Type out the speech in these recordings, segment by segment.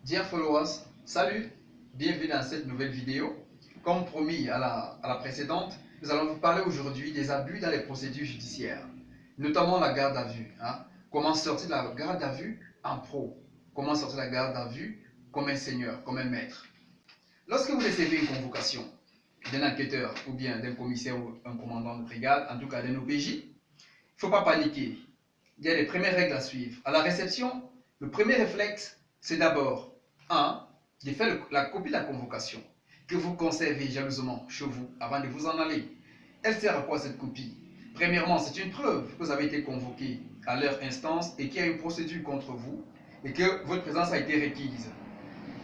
Dear followers, salut, bienvenue dans cette nouvelle vidéo. Comme promis à la précédente, nous allons vous parler aujourd'hui des abus dans les procédures judiciaires, notamment la garde à vue. Comment sortir de la garde à vue en pro? Comment sortir de la garde à vue comme un seigneur, comme un maître? Lorsque vous recevez une convocation d'un enquêteur ou bien d'un commissaire ou un commandant de brigade, en tout cas d'un OPJ, il ne faut pas paniquer. Il y a les premières règles à suivre. À la réception, le premier réflexe, c'est d'abord 1. De faire la copie de la convocation que vous conservez jalousement chez vous avant de vous en aller. Elle sert à quoi cette copie? Premièrement, c'est une preuve que vous avez été convoqué à leur instance et qu'il y a une procédure contre vous et que votre présence a été requise.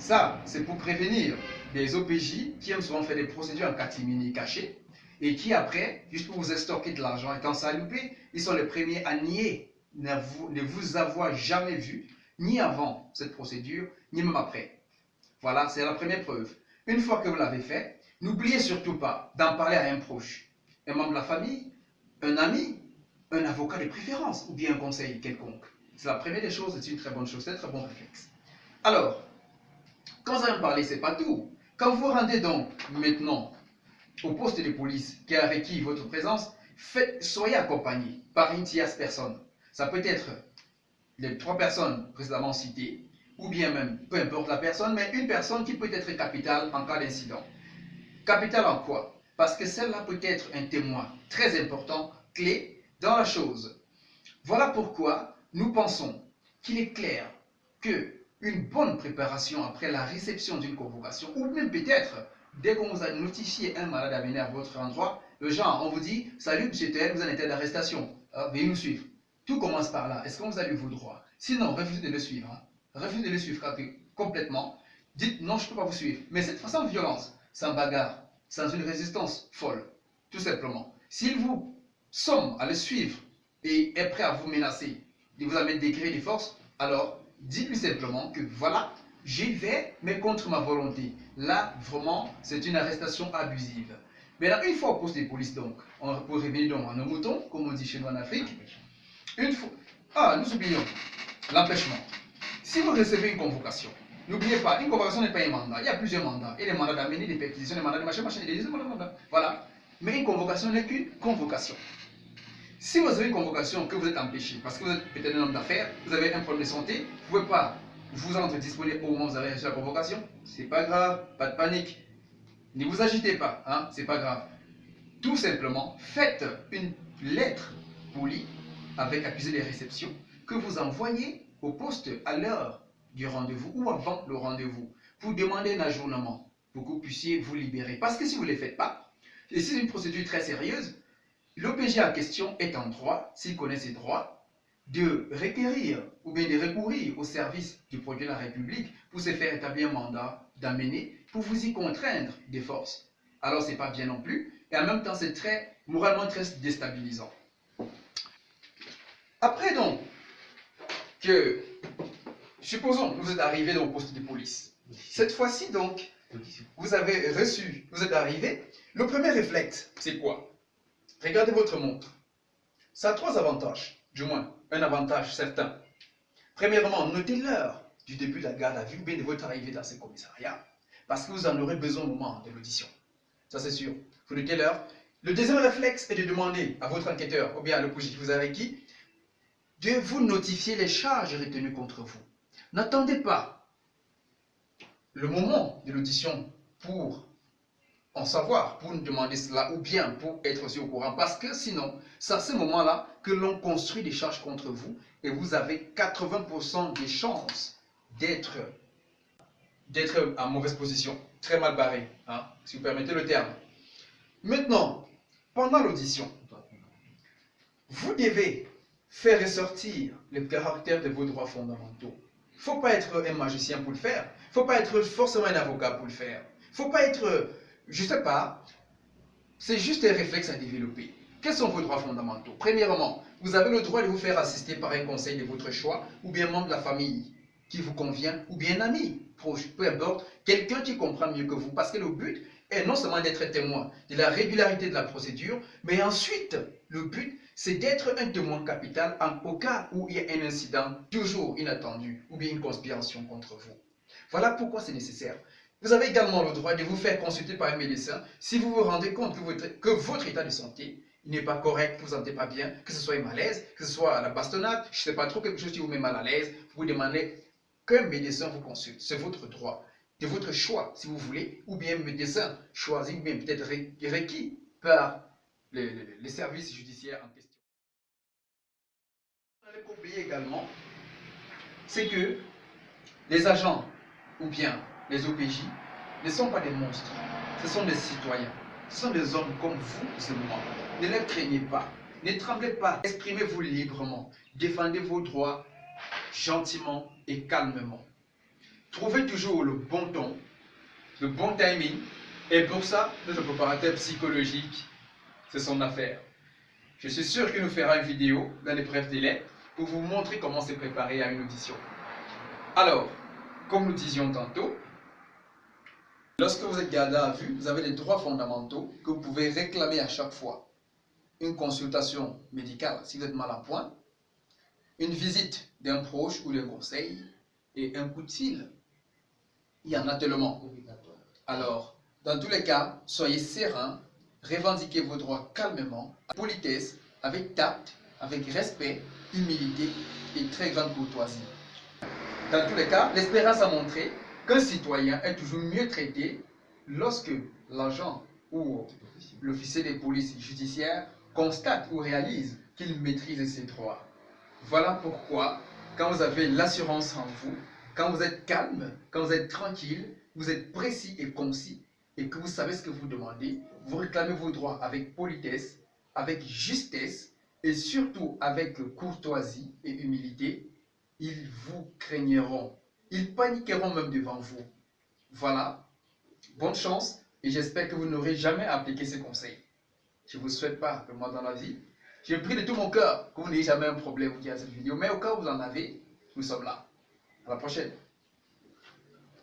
Ça, c'est pour prévenir des OPJ qui aiment souvent faire des procédures en catimini cachées et qui après, juste pour vous extorquer de l'argent et quand ça a loupé, ils sont les premiers à nier ne vous avoir jamais vu, ni avant cette procédure, ni même après. Voilà, c'est la première preuve. Une fois que vous l'avez fait, n'oubliez surtout pas d'en parler à un proche, un membre de la famille, un ami, un avocat de préférence ou bien un conseil quelconque. C'est la première des choses, c'est une très bonne chose, c'est un très bon réflexe. Alors, quand vous allez me parler, ce n'est pas tout. Quand vous vous rendez donc maintenant au poste de police qui a requis votre présence, soyez accompagné par une tierce personne. Ça peut être les 3 personnes précédemment citées, ou bien même, peu importe la personne, mais une personne qui peut être capitale en cas d'incident. Capitale en quoi? Parce que celle-là peut être un témoin très important, clé dans la chose. Voilà pourquoi nous pensons qu'il est clair qu'une bonne préparation après la réception d'une convocation, ou même peut-être dès qu'on vous a notifié un malade à venir à votre endroit, le genre, on vous dit, salut monsieur tel, vous en êtes d'arrestation, veuillez nous suivre. Tout commence par là. Est-ce qu'on vous a lu vos droits? Sinon, refusez de le suivre. Refusez de le suivre complètement. Dites non, je ne peux pas vous suivre. Mais cette façon de violence, sans bagarre, sans une résistance folle, tout simplement. S'il vous somme à le suivre et est prêt à vous menacer, de vous amener des cris de force, alors dites-lui simplement que voilà, j'y vais, mais contre ma volonté. Là, vraiment, c'est une arrestation abusive. Maintenant, une fois au poste de police, donc, on peut revenir donc en nos moutons, comme on dit chez nous en Afrique. Une fois... Ah, nous oublions l'empêchement. Si vous recevez une convocation, n'oubliez pas, une convocation n'est pas un mandat. Il y a plusieurs mandats. Il y a des mandats d'amener, des perquisitions, des mandats de machin, des mandats. Voilà. Mais une convocation n'est qu'une convocation. Si vous avez une convocation que vous êtes empêché, parce que vous êtes peut-être un homme d'affaires, vous avez un problème de santé, vous ne pouvez pas vous rendre disponible au moment où vous avez reçu la convocation, c'est pas grave, pas de panique. Ne vous agitez pas, hein, c'est pas grave. Tout simplement, faites une lettre polie avec accusé de réception que vous envoyez au poste à l'heure du rendez-vous ou avant le rendez-vous pour demander un ajournement pour que vous puissiez vous libérer. Parce que si vous ne le faites pas, et c'est une procédure très sérieuse, l'OPJ en question est en droit, s'il connaît ses droits, de requérir ou bien de recourir au service du procureur de la République pour se faire établir un mandat d'amener pour vous y contraindre des forces. Alors ce n'est pas bien non plus, et en même temps c'est moralement très déstabilisant. Après donc, que, supposons que vous êtes arrivé au poste de police. Cette fois-ci donc, vous avez reçu, vous êtes arrivé, le premier réflexe, c'est quoi? Regardez votre montre. Ça a 3 avantages, du moins, un avantage certain. Premièrement, notez l'heure du début de la garde à vue ou bien de votre arrivée dans ce commissariat, parce que vous en aurez besoin au moment de l'audition. Ça c'est sûr. Vous notez l'heure. Le deuxième réflexe est de demander à votre enquêteur ou bien à l'OPJ que vous avez requis de vous notifier les charges retenues contre vous. N'attendez pas le moment de l'audition pour en savoir, pour nous demander cela, ou bien pour être aussi au courant, parce que sinon, c'est à ce moment-là que l'on construit des charges contre vous, et vous avez 80% des chances d'être en mauvaise position, très mal barré, hein, si vous permettez le terme. Maintenant, pendant l'audition, vous devez faire ressortir le caractère de vos droits fondamentaux. Il ne faut pas être un magicien pour le faire, il ne faut pas être forcément un avocat pour le faire, il ne faut pas être... Je ne sais pas, c'est juste un réflexe à développer. Quels sont vos droits fondamentaux? Premièrement, vous avez le droit de vous faire assister par un conseil de votre choix, ou bien un membre de la famille qui vous convient, ou bien un ami proche, peu importe, quelqu'un qui comprend mieux que vous. Parce que le but est non seulement d'être témoin de la régularité de la procédure, mais ensuite, le but, c'est d'être un témoin capital au cas où il y a un incident toujours inattendu, ou bien une conspiration contre vous. Voilà pourquoi c'est nécessaire. Vous avez également le droit de vous faire consulter par un médecin si vous vous rendez compte que votre état de santé n'est pas correct, que vous ne vous sentez pas bien, que ce soit un malaise, que ce soit la bastonnade, je ne sais pas trop, quelque chose qui vous met mal à l'aise, vous demandez qu'un médecin vous consulte. C'est votre droit, de votre choix si vous voulez, ou bien un médecin choisi, ou bien peut-être requis par les services judiciaires en question. Il ne faut pas oublier également, c'est que les agents ou bien les OPJ ne sont pas des monstres, ce sont des citoyens, ce sont des hommes comme vous et moi. Ne les craignez pas, ne tremblez pas, exprimez-vous librement, défendez vos droits gentiment et calmement. Trouvez toujours le bon ton, le bon timing, et pour ça, notre préparateur psychologique, c'est son affaire. Je suis sûr qu'il nous fera une vidéo dans les brefs délais pour vous montrer comment se préparer à une audition. Alors, comme nous disions tantôt, lorsque vous êtes gardé à vue, vous avez des droits fondamentaux que vous pouvez réclamer à chaque fois. Une consultation médicale si vous êtes mal à point, une visite d'un proche ou d'un conseil et un coup de fil. Il y en a tellement. Alors, dans tous les cas, soyez serein, revendiquez vos droits calmement, avec politesse, avec tact, avec respect, humilité et très grande courtoisie. Dans tous les cas, l'expérience a montré qu'un citoyen est toujours mieux traité lorsque l'agent ou l'officier de police judiciaire constate ou réalise qu'il maîtrise ses droits. Voilà pourquoi, quand vous avez l'assurance en vous, quand vous êtes calme, quand vous êtes tranquille, vous êtes précis et concis, et que vous savez ce que vous demandez, vous réclamez vos droits avec politesse, avec justesse, et surtout avec courtoisie et humilité, ils vous craigneront. Ils paniqueront même devant vous. Voilà, bonne chance, et j'espère que vous n'aurez jamais appliqué ces conseils. Je ne vous souhaite pas le mal dans la vie. Je prie de tout mon cœur que vous n'ayez jamais un problème qui a cette vidéo, mais au cas où vous en avez, nous sommes là. À la prochaine.